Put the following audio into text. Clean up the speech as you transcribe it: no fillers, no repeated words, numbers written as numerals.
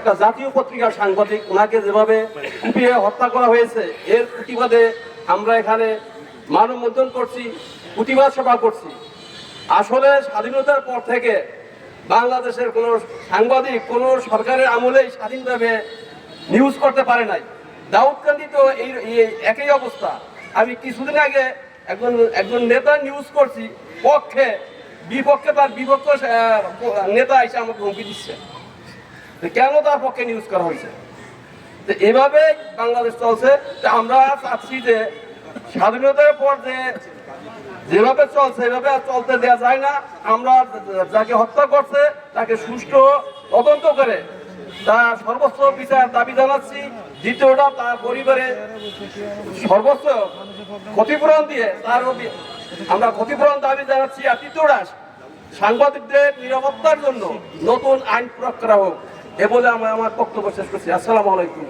একটা জাতীয় পত্রিকার সাংবাদিক, ওনাকে যেভাবে কুপিয়ে হত্যা করা হয়েছে, এর প্রতিবাদে আমরা এখানে মানববন্ধন করছি, প্রতিবাদ সভা করছি। আসলে স্বাধীনতার পর থেকে বাংলাদেশের কোনো সাংবাদিক কোনো সরকারের আমলেই স্বাধীনভাবে নিউজ করতে পারে নাই। দাউদকান্দি তো এই একই অবস্থা। আমি কিছুদিন আগে একজন নেতা নিউজ করছি, বিপক্ষে তার বিপক্ষ নেতা এসে আমাকে হুমকি দিচ্ছে। কেন তার পক্ষে নিউজ করা হয়েছে? এভাবে বাংলাদেশ চলছে। আমরা চাচ্ছি যে স্বাধীনতার পর যেভাবে চলছে এভাবে আর চলতে দেওয়া যায় না। আমরা যাকে হত্যা করছে তাকে সুষ্ঠু তদন্ত করে তার সর্বোচ্চ বিচার দাবি জানাচ্ছি। দ্বিতীয়টা, তার পরিবারে সর্বোচ্চ ক্ষতিপূরণ দিয়ে আমরা ক্ষতিপূরণ দাবি জানাচ্ছি। আর তৃতীয়টা, সাংবাদিকদের নিরাপত্তার জন্য নতুন আইন প্রয়োগ করা হোক। এ বলে আমি আমার বক্তব্য শেষ করছি। আসসালামু আলাইকুম।